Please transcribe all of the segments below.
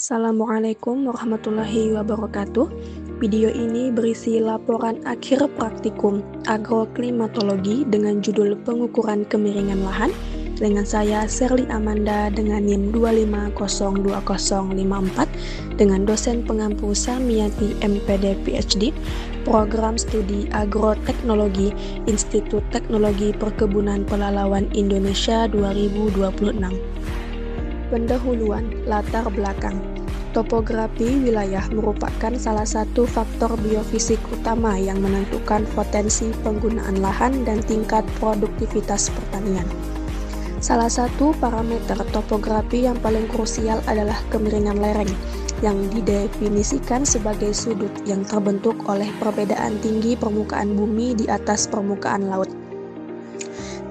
Assalamualaikum warahmatullahi wabarakatuh. Video ini berisi laporan akhir praktikum agroklimatologi dengan judul pengukuran kemiringan lahan dengan saya Sherly Amanda dengan NIM 2502054 dengan dosen pengampu Sarmiati MPD PhD, Program Studi Agroteknologi Institut Teknologi Perkebunan Pelalawan Indonesia 2026. Pendahuluan latar belakang. Topografi wilayah merupakan salah satu faktor biofisik utama yang menentukan potensi penggunaan lahan dan tingkat produktivitas pertanian. Salah satu parameter topografi yang paling krusial adalah kemiringan lereng, yang didefinisikan sebagai sudut yang terbentuk oleh perbedaan tinggi permukaan bumi di atas permukaan laut.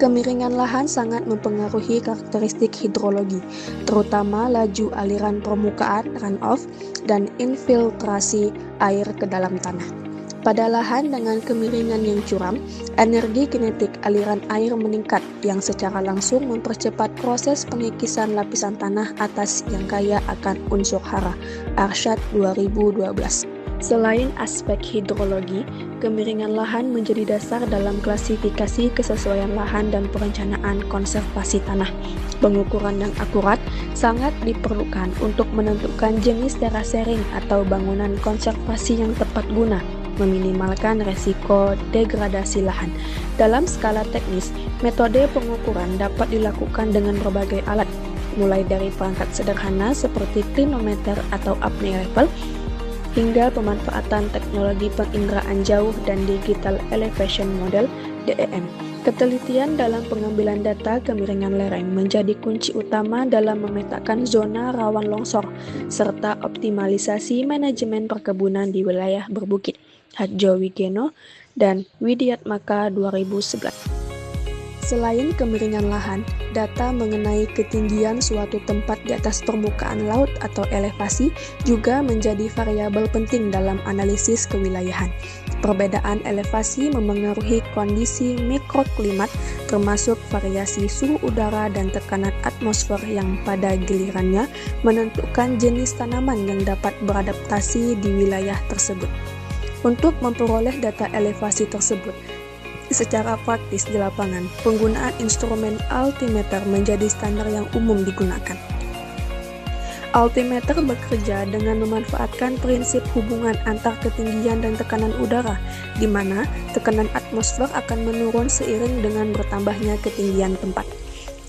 Kemiringan lahan sangat mempengaruhi karakteristik hidrologi, terutama laju aliran permukaan runoff dan infiltrasi air ke dalam tanah. Pada lahan dengan kemiringan yang curam, energi kinetik aliran air meningkat yang secara langsung mempercepat proses pengikisan lapisan tanah atas yang kaya akan unsur hara. Arsyad 2012. Selain aspek hidrologi, kemiringan lahan menjadi dasar dalam klasifikasi kesesuaian lahan dan perencanaan konservasi tanah. Pengukuran yang akurat sangat diperlukan untuk menentukan jenis terasering atau bangunan konservasi yang tepat guna, meminimalkan resiko degradasi lahan. Dalam skala teknis, metode pengukuran dapat dilakukan dengan berbagai alat, mulai dari perangkat sederhana seperti klinometer atau apnea level, hingga pemanfaatan teknologi penginderaan jauh dan digital elevation model (DEM). Ketelitian dalam pengambilan data kemiringan lereng menjadi kunci utama dalam memetakan zona rawan longsor serta optimalisasi manajemen perkebunan di wilayah berbukit. Hadjo Wigeno dan Widiatmaka 2011. Selain kemiringan lahan, data mengenai ketinggian suatu tempat di atas permukaan laut atau elevasi juga menjadi variabel penting dalam analisis kewilayahan. Perbedaan elevasi memengaruhi kondisi mikroklimat, termasuk variasi suhu udara dan tekanan atmosfer yang pada gilirannya menentukan jenis tanaman yang dapat beradaptasi di wilayah tersebut. Untuk memperoleh data elevasi tersebut, secara praktis di lapangan, penggunaan instrumen altimeter menjadi standar yang umum digunakan. Altimeter bekerja dengan memanfaatkan prinsip hubungan antar ketinggian dan tekanan udara, di mana tekanan atmosfer akan menurun seiring dengan bertambahnya ketinggian tempat.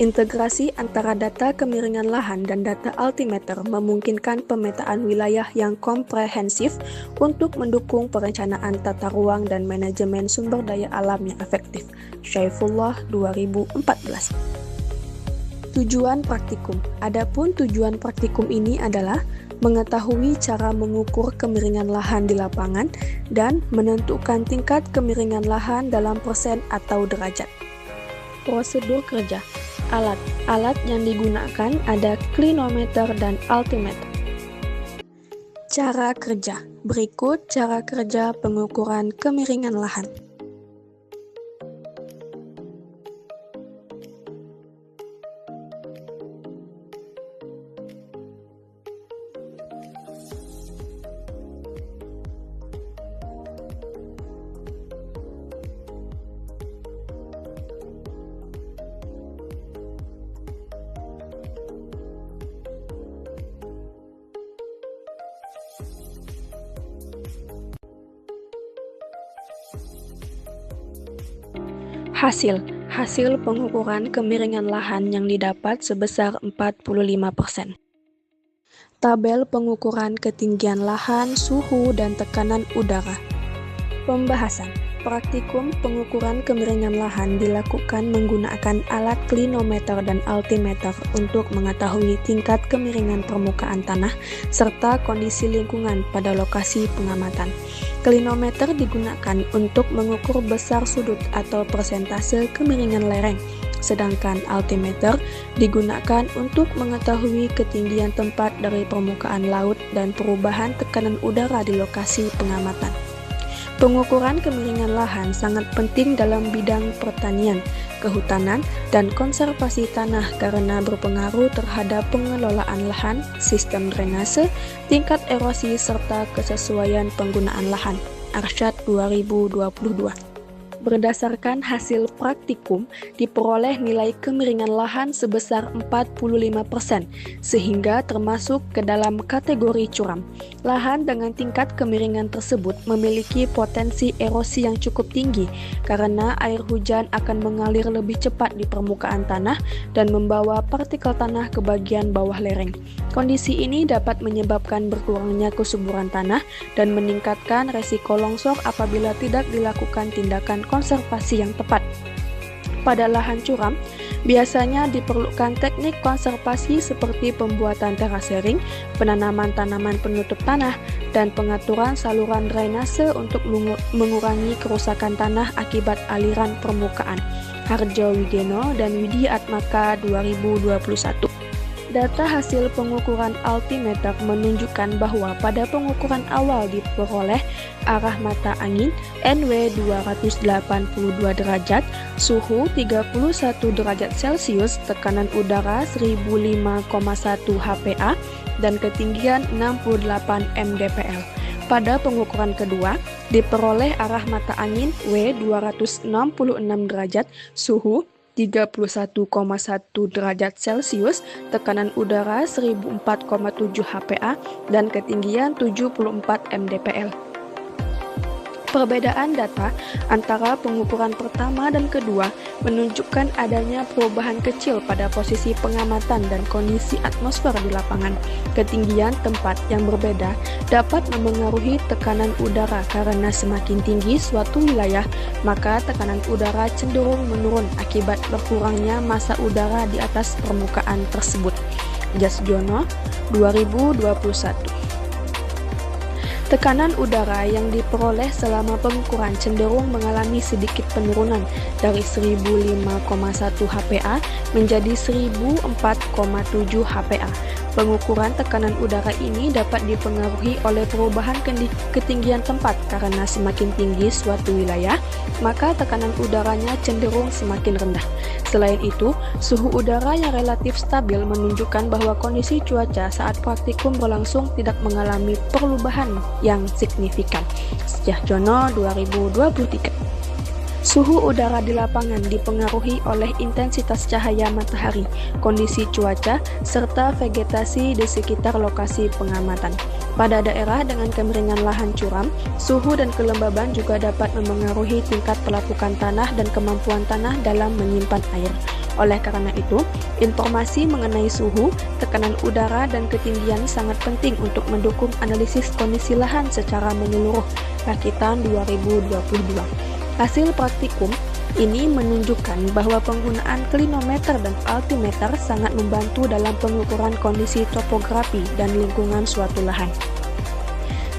Integrasi antara data kemiringan lahan dan data altimeter memungkinkan pemetaan wilayah yang komprehensif untuk mendukung perencanaan tata ruang dan manajemen sumber daya alam yang efektif. Syaifullah 2014. Tujuan praktikum. Adapun tujuan praktikum ini adalah mengetahui cara mengukur kemiringan lahan di lapangan dan menentukan tingkat kemiringan lahan dalam persen atau derajat. Prosedur kerja. Alat yang digunakan ada klinometer dan altimeter. Cara kerja. Berikut cara kerja pengukuran kemiringan lahan. Hasil pengukuran kemiringan lahan yang didapat sebesar 45%. Tabel pengukuran ketinggian lahan, suhu, dan tekanan udara. Pembahasan. Praktikum pengukuran kemiringan lahan dilakukan menggunakan alat klinometer dan altimeter untuk mengetahui tingkat kemiringan permukaan tanah serta kondisi lingkungan pada lokasi pengamatan. Klinometer digunakan untuk mengukur besar sudut atau persentase kemiringan lereng, sedangkan altimeter digunakan untuk mengetahui ketinggian tempat dari permukaan laut dan perubahan tekanan udara di lokasi pengamatan. Pengukuran kemiringan lahan sangat penting dalam bidang pertanian, kehutanan, dan konservasi tanah karena berpengaruh terhadap pengelolaan lahan, sistem drainase, tingkat erosi, serta kesesuaian penggunaan lahan. Arsyad 2022. Berdasarkan hasil praktikum, diperoleh nilai kemiringan lahan sebesar 45%, sehingga termasuk ke dalam kategori curam. Lahan dengan tingkat kemiringan tersebut memiliki potensi erosi yang cukup tinggi karena air hujan akan mengalir lebih cepat di permukaan tanah dan membawa partikel tanah ke bagian bawah lereng. Kondisi ini dapat menyebabkan berkurangnya kesuburan tanah dan meningkatkan resiko longsor apabila tidak dilakukan tindakan konservasi yang tepat. Pada lahan curam, biasanya diperlukan teknik konservasi seperti pembuatan terasering, penanaman tanaman penutup tanah, dan pengaturan saluran drainase untuk mengurangi kerusakan tanah akibat aliran permukaan. Harjo Wideno dan Widi Atmaka 2021. Data hasil pengukuran altimeter menunjukkan bahwa pada pengukuran awal diperoleh arah mata angin NW 282 derajat, suhu 31 derajat Celcius, tekanan udara 1005,1 HPA, dan ketinggian 68 mdpl. Pada pengukuran kedua, diperoleh arah mata angin W 266 derajat, suhu 31,1 derajat Celcius, tekanan udara 1004,7 HPA, dan ketinggian 74 mdpl. Perbedaan data antara pengukuran pertama dan kedua menunjukkan adanya perubahan kecil pada posisi pengamatan dan kondisi atmosfer di lapangan. Ketinggian tempat yang berbeda dapat memengaruhi tekanan udara karena semakin tinggi suatu wilayah, maka tekanan udara cenderung menurun akibat berkurangnya massa udara di atas permukaan tersebut. Jasjono 2021. Tekanan udara yang diperoleh selama pengukuran cenderung mengalami sedikit penurunan dari 1005,1 HPA menjadi 1004,7 HPA. Pengukuran tekanan udara ini dapat dipengaruhi oleh perubahan ketinggian tempat karena semakin tinggi suatu wilayah, maka tekanan udaranya cenderung semakin rendah. Selain itu, suhu udara yang relatif stabil menunjukkan bahwa kondisi cuaca saat praktikum berlangsung tidak mengalami perubahan yang signifikan. Sejahjono 2023. Suhu udara di lapangan dipengaruhi oleh intensitas cahaya matahari, kondisi cuaca, serta vegetasi di sekitar lokasi pengamatan. Pada daerah dengan kemiringan lahan curam, suhu dan kelembaban juga dapat memengaruhi tingkat pelapukan tanah dan kemampuan tanah dalam menyimpan air. Oleh karena itu, informasi mengenai suhu, tekanan udara, dan ketinggian sangat penting untuk mendukung analisis kondisi lahan secara menyeluruh. Rakitan 2022. Hasil praktikum ini menunjukkan bahwa penggunaan klinometer dan altimeter sangat membantu dalam pengukuran kondisi topografi dan lingkungan suatu lahan.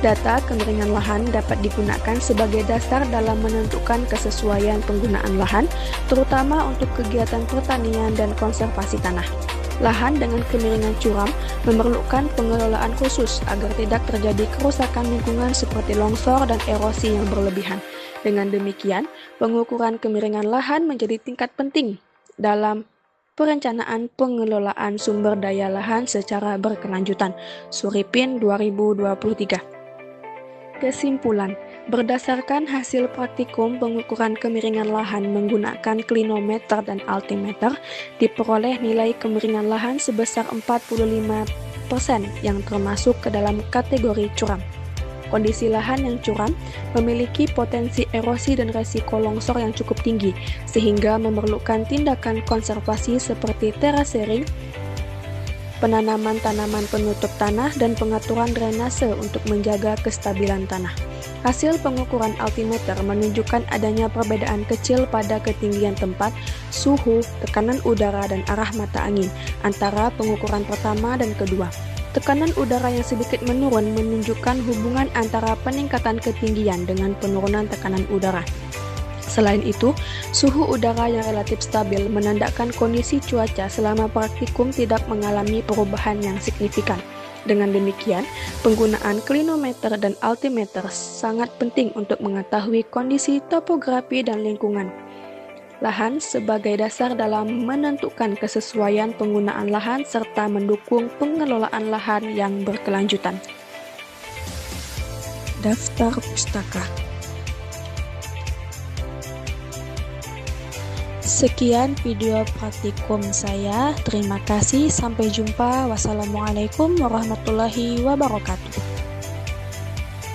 Data kemiringan lahan dapat digunakan sebagai dasar dalam menentukan kesesuaian penggunaan lahan, terutama untuk kegiatan pertanian dan konservasi tanah. Lahan dengan kemiringan curam memerlukan pengelolaan khusus agar tidak terjadi kerusakan lingkungan seperti longsor dan erosi yang berlebihan. Dengan demikian, pengukuran kemiringan lahan menjadi tingkat penting dalam perencanaan pengelolaan sumber daya lahan secara berkelanjutan. Suripin 2023. Kesimpulan, berdasarkan hasil praktikum pengukuran kemiringan lahan menggunakan klinometer dan altimeter, diperoleh nilai kemiringan lahan sebesar 45% yang termasuk ke dalam kategori curam. Kondisi lahan yang curam memiliki potensi erosi dan resiko longsor yang cukup tinggi, sehingga memerlukan tindakan konservasi seperti terasering, penanaman tanaman penutup tanah, dan pengaturan drainase untuk menjaga kestabilan tanah. Hasil pengukuran altimeter menunjukkan adanya perbedaan kecil pada ketinggian tempat, suhu, tekanan udara, dan arah mata angin antara pengukuran pertama dan kedua. Tekanan udara yang sedikit menurun menunjukkan hubungan antara peningkatan ketinggian dengan penurunan tekanan udara. Selain itu, suhu udara yang relatif stabil menandakan kondisi cuaca selama praktikum tidak mengalami perubahan yang signifikan. Dengan demikian, penggunaan klinometer dan altimeter sangat penting untuk mengetahui kondisi topografi dan lingkungan lahan sebagai dasar dalam menentukan kesesuaian penggunaan lahan serta mendukung pengelolaan lahan yang berkelanjutan. Daftar pustaka. Sekian video praktikum saya. Terima kasih. Sampai jumpa. Wassalamualaikum warahmatullahi wabarakatuh.